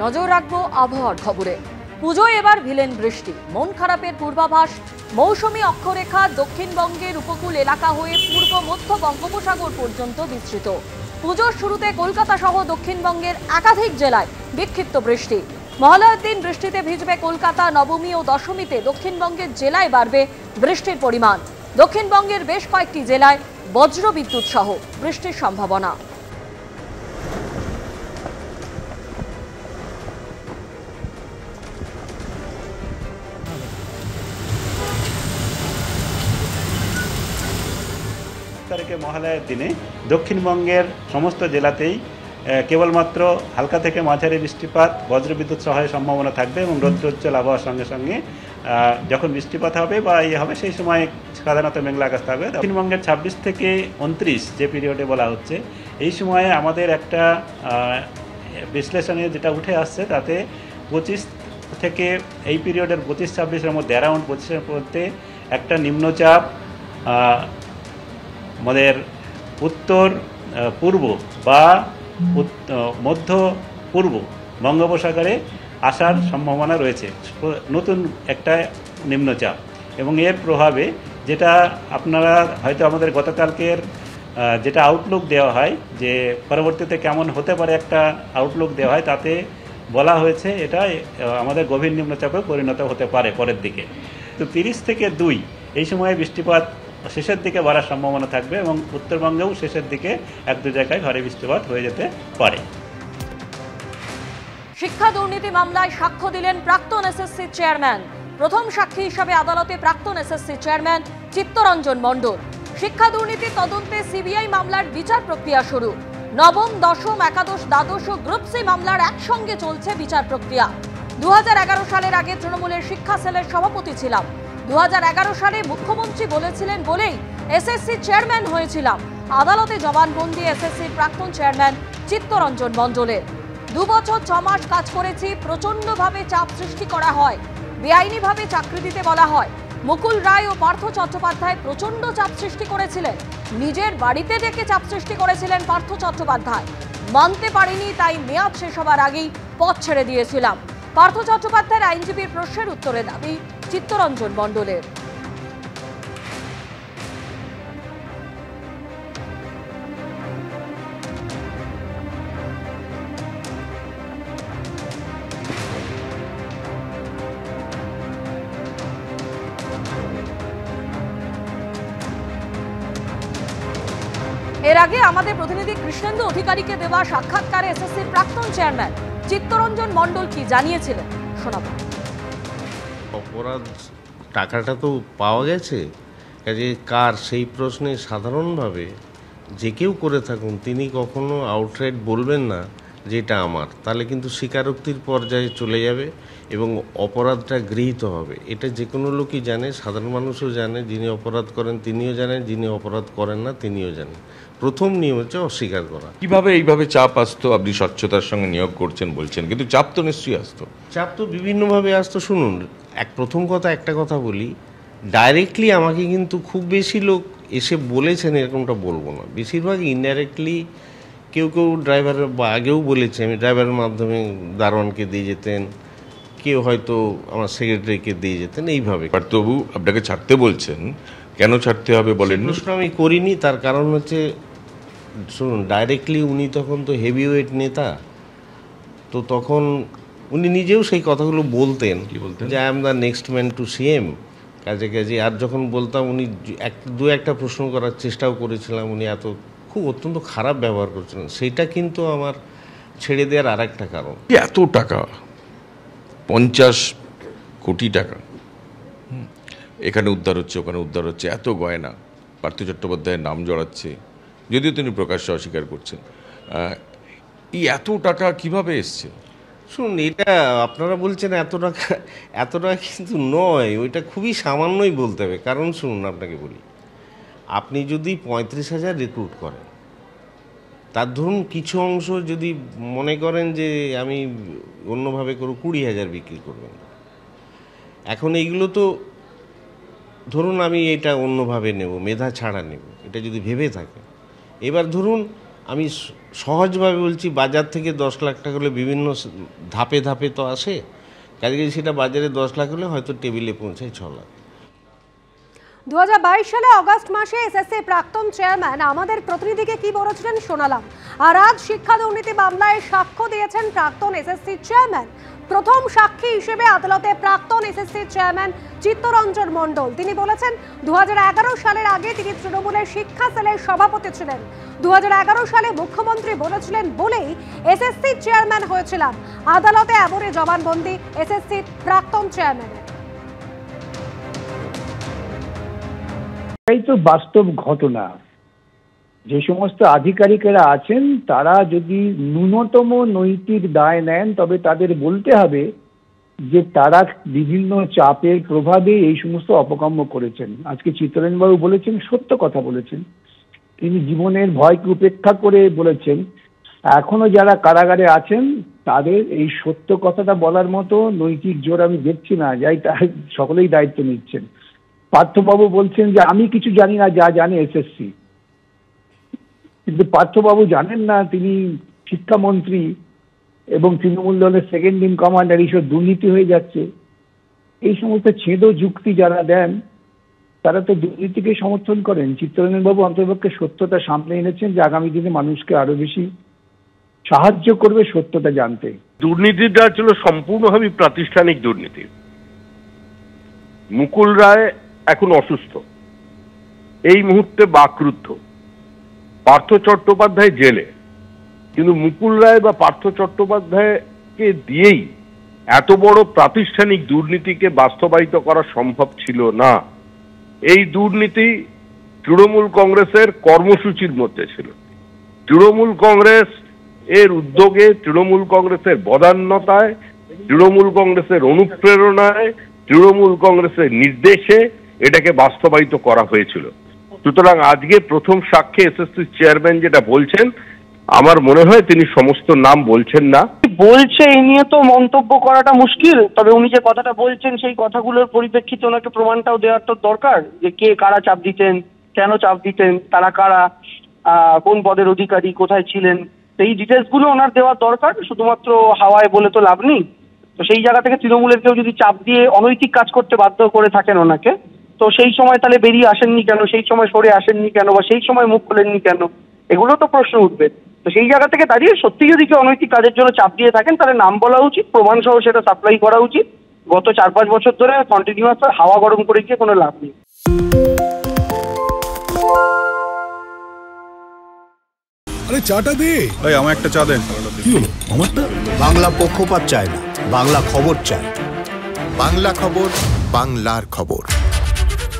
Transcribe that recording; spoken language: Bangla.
নজর রাখবো আবহাওয়ার খবরে। পুজোয় এবার ভিলেন বৃষ্টি, মন খারাপের পূর্বাভাস। মৌসুমী অক্ষরেখা দক্ষিণবঙ্গের উপকূল এলাকা হয়ে পূর্ব মধ্য বঙ্গোপসাগর পর্যন্ত বিস্তৃত। পুজোর শুরুতে কলকাতা সহ দক্ষিণবঙ্গের একাধিক জেলায় বিক্ষিপ্ত বৃষ্টি। মহালয়ার দিন বৃষ্টিতে ভিজবে কলকাতা, নবমী ও দশমীতে দক্ষিণবঙ্গের জেলায় বাড়বে বৃষ্টির পরিমাণ। দক্ষিণবঙ্গের বেশ কয়েকটি জেলায় বজ্রবিদ্যুৎ সহ বৃষ্টির সম্ভাবনা। তারিখে মহালয়ার দিনে দক্ষিণবঙ্গের সমস্ত জেলাতেই কেবলমাত্র হালকা থেকে মাঝারি বৃষ্টিপাত, বজ্রবিদ্যুৎ সহায়ের সম্ভাবনা থাকবে এবং রৌদ্রোজ্জ্বল আবহাওয়ার সঙ্গে সঙ্গে যখন বৃষ্টিপাত হবে বা হবে সেই সময় সাধারণত মেঘলা আকাশ থাকবে। দক্ষিণবঙ্গের 26 থেকে 29 যে পিরিয়ডে বলা হচ্ছে, এই সময়ে আমাদের একটা বিশ্লেষণে যেটা উঠে আসছে তাতে 25 থেকে এই পিরিয়ডের 25-26-এর মধ্যে অ্যারাউন্ড 25-এর মধ্যে একটা নিম্নচাপ আমাদের উত্তর পূর্ব বা মধ্য পূর্ব বঙ্গোপসাগরে আসার সম্ভাবনা রয়েছে, নতুন একটা নিম্নচাপ। এবং এর প্রভাবে যেটা আপনারা হয়তো আমাদের গতকালকের যেটা আউটলুক দেওয়া হয় যে পরবর্তীতে কেমন হতে পারে একটা আউটলুক দেওয়া হয়, তাতে বলা হয়েছে এটা আমাদের গভীর নিম্নচাপে পরিণত হতে পারে পরের দিকে। তো 30 থেকে 2 এই সময়ে বৃষ্টিপাত শেষের দিকে বাড়ার সম্ভাবনা থাকবে এবং উত্তরবঙ্গেও শেষের দিকে 1-2 জায়গায় ভারী বৃষ্টিপাত হয়ে যেতে পারে। শিক্ষা দুর্নীতি মামলায় সাক্ষ্য দিলেন প্রাক্তন এসএসসি চেয়ারম্যান। প্রথম সাক্ষী হিসাবে আদালতে প্রাক্তন এসএসসি চেয়ারম্যান চিত্তরঞ্জন মণ্ডল। শিক্ষা দুর্নীতি তদন্তে সিবিআই মামলার বিচার প্রক্রিয়া শুরু। নবম, দশম, একাদশ, দ্বাদশ ও গ্রুপ সি মামলার একসঙ্গে চলছে বিচার প্রক্রিয়া। 2011 সালের আগে তৃণমূলের শিক্ষা সেলের সভাপতি ছিলাম। 2011 সালে মুখ্যমন্ত্রী বলেছিলেন বলেই এসএসসি চেয়ারম্যান হয়েছিলাম। আদালতে জবানবন্দি এসএসসির প্রাক্তন চেয়ারম্যান চিত্তরঞ্জন মণ্ডলের। 2 বছর 6 মাস কাজ করেছি, প্রচন্ডভাবে চাপ সৃষ্টি করা হয়, বেআইনিভাবে চাকরি দিতে বলা হয়। মুকুল রায় ও পার্থ চট্টোপাধ্যায় প্রচন্ড চাপ সৃষ্টি করেছিলেন, নিজের বাড়িতে ডেকে চাপ সৃষ্টি করেছিলেন পার্থ চট্টোপাধ্যায়। মানতে পারিনি, তাই মেয়াদ শেষ হবার আগেই পদ ছেড়ে দিয়েছিলাম। পার্থ চট্টোপাধ্যায়ের আইনজীবীর প্রশ্নের উত্তরে দাবি চিত্তরঞ্জন মণ্ডলের। এর আগে আমাদের প্রতিনিধি কৃষ্ণেন্দু অধিকারীকে দেওয়া সাক্ষাৎকারে এসএসসির প্রাক্তন চেয়ারম্যান চিত্তরঞ্জন মণ্ডল কি জানিয়েছিলেন শোনাবো। অপরাধ টাকাটা তো পাওয়া গেছে, কাজে কার সেই প্রশ্নে সাধারণভাবে যে কেউ করে থাকুন তিনি কখনো আউটরাইট বলবেন না যে এটা আমার, তাহলে কিন্তু স্বীকারোক্তির পর্যায়ে চলে যাবে এবং অপরাধটা গৃহীত হবে। এটা যে কোনো লোকই জানে, সাধারণ মানুষও জানে, যিনি অপরাধ করেন তিনিও জানেন, যিনি অপরাধ করেন না তিনিও জানেন। প্রথম নিয়ম হচ্ছে অস্বীকার করা। কিভাবে এইভাবে চাপ আসতো? আপনি স্বচ্ছতার সঙ্গে নিয়োগ করছেন বলছেন, কিন্তু চাপ তো নিশ্চয়ই আসতো। চাপ তো বিভিন্নভাবে আসতো। শুনুন, প্রথম কথা একটা কথা বলি, ডাইরেক্টলি আমাকে কিন্তু খুব বেশি লোক এসে বলেছেন এরকমটা বলবো না, বেশিরভাগ ইনডাইরেক্টলি কেউ কেউ ড্রাইভারের বা আগেও বলেছে, আমি ড্রাইভারের মাধ্যমে দারোয়ানকে দিয়ে যেতেন, কেউ হয়তো আমার সেক্রেটারিকে দিয়ে যেতেন, এইভাবে। তবু আপনাকে ছাড়তে বলছেন, কেন ছাড়তে হবে বলেন? প্রশ্ন আমি করিনি, তার কারণ হচ্ছে শুনুন, ডাইরেক্টলি উনি তখন তো হেভিওয়েট নেতা, তো তখন উনি নিজেও সেই কথাগুলো বলতেন যে I am the next man to CM. কাজে কাজে আর যখন বলতাম উনি দু একটা প্রশ্ন করার চেষ্টাও করেছিলাম, উনি খুব অত্যন্ত খারাপ ব্যবহার করছিলেন। সেইটা কিন্তু আমার ছেড়ে দেওয়ার আর একটা কারণ। এত টাকা, 50 কোটি টাকা এখানে উদ্ধার হচ্ছে, ওখানে উদ্ধার হচ্ছে, এত গয়না পার্থ চট্টোপাধ্যায়ের নাম জড়াচ্ছে, যদিও তিনি প্রকাশ্যে অস্বীকার করছেন। এই এত টাকা কিভাবে এসছে? শুনুন, এটা আপনারা বলছেন এত টাকা কিন্তু নয়, ওইটা খুবই সামান্যই বলতে হবে। কারণ শুনুন, আপনাকে বলি, আপনি যদি 35,000 রিক্রুট করেন, তার ধরুন কিছু অংশ যদি মনে করেন যে আমি অন্যভাবে করে 20,000 বিক্রি করবেন, এখন এইগুলো তো ধরুন আমি এটা অন্যভাবে নেব, মেধা ছাড়া নেব, এটা যদি ভেবে থাকে, এবার ধরুন আমি সহজভাবে বলছি, বাজার থেকে 10 লাখ টাকা হলে বিভিন্ন ধাপে ধাপে তো আসে, কাজে সেটা বাজারে 10 লাখ হলে হয়তো টেবিলে পৌঁছায় 6 লাখ। 2022 সালে অগস্ট মাসে এসএসসি প্রাক্তন চেয়ারম্যান আমাদের প্রতিনিধিকে কি বলেছিলেন শোনালাম। আর আজ শিক্ষা দুর্নীতি মামলায় সাক্ষ্য দিয়েছেন প্রাক্তন এসএসসি চেয়ারম্যান। প্রথম সাক্ষী হিসেবে আদালতে প্রাক্তন এসএসসি চেয়ারম্যান চিত্তরঞ্জন মণ্ডল। তিনি বলেছেন 2011 সালের আগে তিনি তৃণমূলের শিক্ষা সেলের সভাপতি ছিলেন। 2011 সালে মুখ্যমন্ত্রী বলেছিলেন বলেই এসএসসি চেয়ারম্যান হয়েছিলাম। আদালতে এমনই জবানবন্দি এসএসসি প্রাক্তন চেয়ারম্যানের। এই তো বাস্তব ঘটনা। যে সমস্ত আধিকারিকেরা আছেন তারা যদি ন্যূনতম নৈতিক দায় নেন তবে তাদের বলতে হবে যে তারা বিভিন্ন চাপের প্রভাবে এই সমস্ত অপকর্ম করেছেন। আজকে চিত্তরঞ্জনবাবু বলেছেন, সত্য কথা বলেছেন। তিনি জীবনের ভয়কে উপেক্ষা করে বলেছেন। এখনো যারা কারাগারে আছেন তাদের এই সত্য কথাটা বলার মতো নৈতিক জোর আমি দেখছি না, যাই সকলেই দায়িত্ব নিচ্ছেন। পার্থবাবু বলছেন যে আমি কিছু জানি না যা জানে এসএসসি, কিন্তু পার্থবাবু জানেন না তিনি শিক্ষামন্ত্রী এবং তৃণমূল দলের সেকেন্ড ইন কমান্ডার। এইসব দুর্নীতি হয়ে যাচ্ছে। এই সমস্ত ছেদ যুক্তি যারা দেন তারা তো দুর্নীতিকে সমর্থন করেন। চিত্তরঞ্জনবাবু অন্তর্পক্ষে সত্যতা সামনে এনেছেন যে আগামী দিনে মানুষকে আরো বেশি সাহায্য করবে সত্যটা জানতে। দুর্নীতিটা ছিল সম্পূর্ণভাবে প্রাতিষ্ঠানিক দুর্নীতি। মুকুল রায় এখন অসুস্থ, এই মুহূর্তে বাকরুদ্ধ। পার্থ চট্টোপাধ্যায় জেলে, কিন্তু মুকুল রায় বা পার্থ চট্টোপাধ্যায়কে দিয়েই এত বড় প্রাতিষ্ঠানিক দুর্নীতিকে বাস্তবায়িত করা সম্ভব ছিল না। এই দুর্নীতি তৃণমূল কংগ্রেসের কর্মসূচির মধ্যে ছিল। তৃণমূল কংগ্রেস এর উদ্যোগে, তৃণমূল কংগ্রেসের বদান্যতায়, তৃণমূল কংগ্রেসের অনুপ্রেরণায়, তৃণমূল কংগ্রেসের নির্দেশে এটাকে বাস্তবায়িত করা হয়েছিল। সুতরাং আজকে প্রথম সাক্ষী এসএসসি চেয়ারম্যান যেটা বলছেন, আমার মনে হয় তিনি সমস্ত নাম বলছেন না। বলছে এই নিয়ে তো মন্তব্য করাটা মুশকিল, তবে উনি যে কথাটা বলছেন সেই কথাগুলোর পরিপ্রেক্ষিতে ওনাকে প্রমাণটাও দেওয়ার তো দরকার, যে কে কারা চাপ দিতেন, কেন চাপ দিতেন, তারা কারা, কোন পদের অধিকারী, কোথায় ছিলেন, সেই ডিটেলস গুলো ওনার দেওয়ার দরকার। শুধুমাত্র হাওয়ায় বলে তো লাভ নেই। তো সেই জায়গা থেকে তৃণমূলের কেউ যদি চাপ দিয়ে অনৈতিক কাজ করতে বাধ্য করে থাকেন ওনাকে, তো সেই সময় তাহলে বেরিয়ে আসেননি কেন, সেই সময় সরে আসেননি কেন, বা সেই সময় মুখ খোলেননি কেন, এগুলো তো প্রশ্ন উঠবে। তো সেই জায়গা থেকে দাঁড়িয়ে সত্যি যদি কেউ অনৈতিক কাজের জন্য চাপ দিয়ে থাকেন তাহলে নাম বলা উচিত, প্রমাণ সহ সেটা সাপ্লাই করা উচিত। গত 4-5 বছর ধরে কন্টিনিউয়াস হাওয়া গরম করে গিয়ে কোনো লাভ নেই। আরে চাটা দে ভাই, আমার একটা চা দেন। কি হলো আমারটা? বাংলা পক্ষপাত চায় না, বাংলা খবর চায়। বাংলা খবর, বাংলার খবর।